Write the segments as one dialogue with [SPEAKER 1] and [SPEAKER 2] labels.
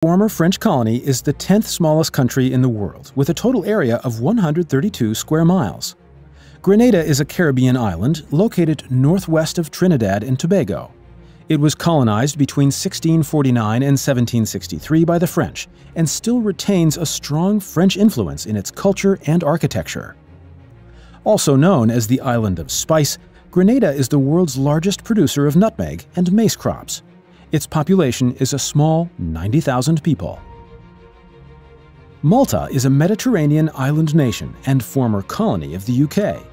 [SPEAKER 1] Former French colony is the 10th smallest country in the world, with a total area of 132 square miles. Grenada is a Caribbean island located northwest of Trinidad and Tobago. It was colonized between 1649 and 1763 by the French, and still retains a strong French influence in its culture and architecture. Also known as the Island of Spice, Grenada is the world's largest producer of nutmeg and mace crops. Its population is a small 90,000 people. Malta is a Mediterranean island nation and former colony of the UK.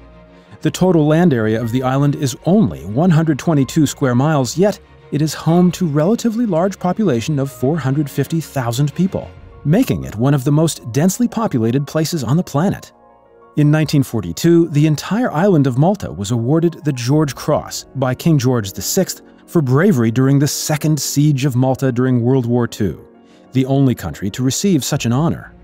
[SPEAKER 1] The total land area of the island is only 122 square miles, yet it is home to a relatively large population of 450,000 people, making it one of the most densely populated places on the planet. In 1942, the entire island of Malta was awarded the George Cross by King George VI for bravery during the Second Siege of Malta during World War II, the only country to receive such an honor.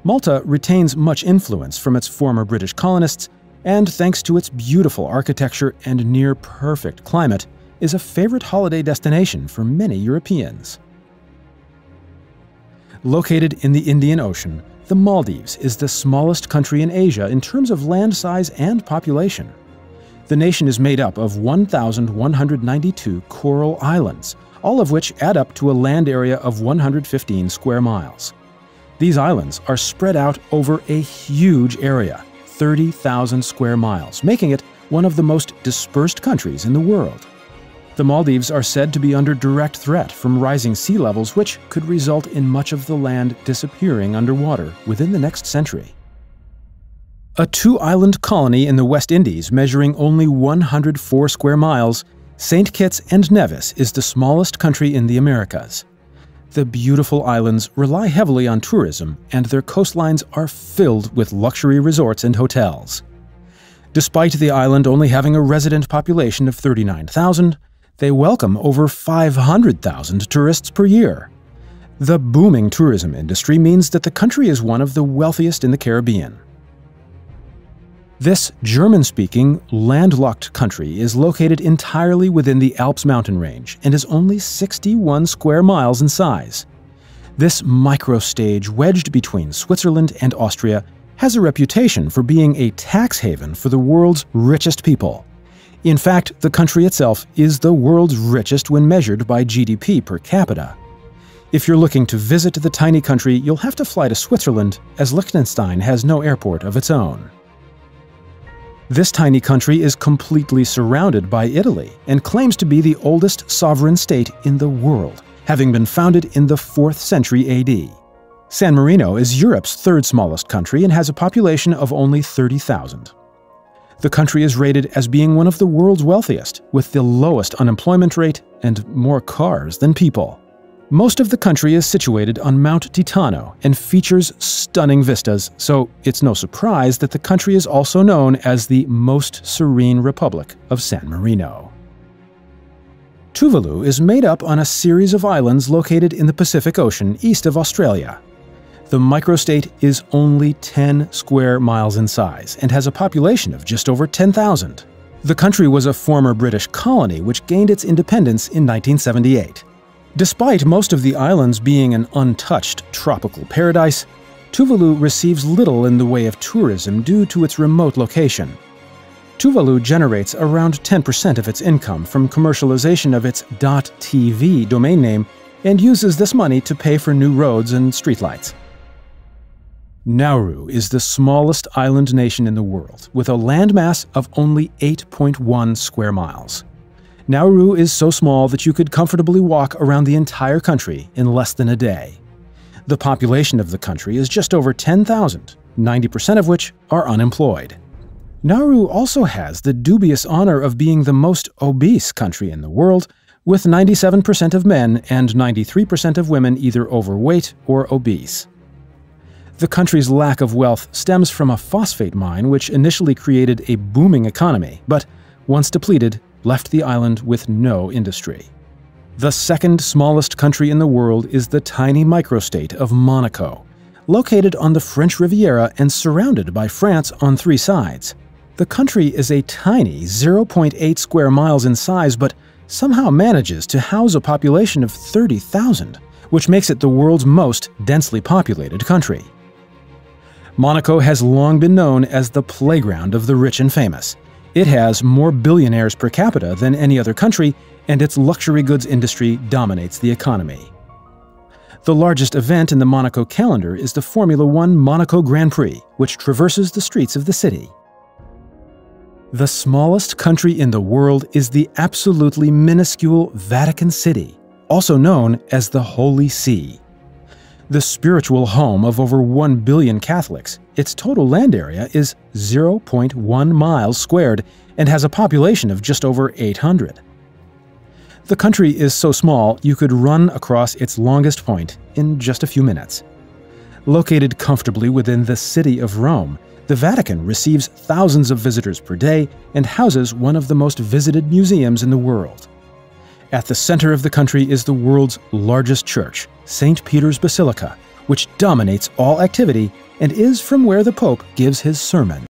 [SPEAKER 1] Malta retains much influence from its former British colonists, and thanks to its beautiful architecture and near-perfect climate, is a favorite holiday destination for many Europeans. Located in the Indian Ocean, the Maldives is the smallest country in Asia in terms of land size and population. The nation is made up of 1,192 coral islands, all of which add up to a land area of 115 square miles. These islands are spread out over a huge area, 30,000 square miles, making it one of the most dispersed countries in the world. The Maldives are said to be under direct threat from rising sea levels, which could result in much of the land disappearing underwater within the next century. A two-island colony in the West Indies measuring only 104 square miles, St. Kitts and Nevis is the smallest country in the Americas. The beautiful islands rely heavily on tourism, and their coastlines are filled with luxury resorts and hotels. Despite the island only having a resident population of 39,000, they welcome over 500,000 tourists per year. The booming tourism industry means that the country is one of the wealthiest in the Caribbean. This German-speaking, landlocked country is located entirely within the Alps mountain range and is only 61 square miles in size. This microstage wedged between Switzerland and Austria has a reputation for being a tax haven for the world's richest people. In fact, the country itself is the world's richest when measured by GDP per capita. If you're looking to visit the tiny country, you'll have to fly to Switzerland, as Liechtenstein has no airport of its own. This tiny country is completely surrounded by Italy and claims to be the oldest sovereign state in the world, having been founded in the 4th century AD. San Marino is Europe's third smallest country and has a population of only 30,000. The country is rated as being one of the world's wealthiest, with the lowest unemployment rate and more cars than people. Most of the country is situated on Mount Titano and features stunning vistas, so it's no surprise that the country is also known as the most serene Republic of San Marino. Tuvalu is made up on a series of islands located in the Pacific Ocean east of Australia. The microstate is only 10 square miles in size and has a population of just over 10,000. The country was a former British colony which gained its independence in 1978. Despite most of the islands being an untouched tropical paradise, Tuvalu receives little in the way of tourism due to its remote location. Tuvalu generates around 10% of its income from commercialization of its .tv domain name and uses this money to pay for new roads and streetlights. Nauru is the smallest island nation in the world, with a landmass of only 8.1 square miles. Nauru is so small that you could comfortably walk around the entire country in less than a day. The population of the country is just over 10,000, 90% of which are unemployed. Nauru also has the dubious honor of being the most obese country in the world, with 97% of men and 93% of women either overweight or obese. The country's lack of wealth stems from a phosphate mine which initially created a booming economy, but once depleted, left the island with no industry. The second smallest country in the world is the tiny microstate of Monaco, located on the French Riviera and surrounded by France on 3 sides. The country is a tiny 0.8 square miles in size, but somehow manages to house a population of 30,000, which makes it the world's most densely populated country. Monaco has long been known as the playground of the rich and famous. It has more billionaires per capita than any other country, and its luxury goods industry dominates the economy. The largest event in the Monaco calendar is the Formula One Monaco Grand Prix, which traverses the streets of the city. The smallest country in the world is the absolutely minuscule Vatican City, also known as the Holy See. The spiritual home of over 1 billion Catholics, its total land area is 0.1 miles squared and has a population of just over 800. The country is so small you could run across its longest point in just a few minutes. Located comfortably within the city of Rome, the Vatican receives thousands of visitors per day and houses one of the most visited museums in the world. At the center of the country is the world's largest church, St. Peter's Basilica, which dominates all activity and is from where the Pope gives his sermon.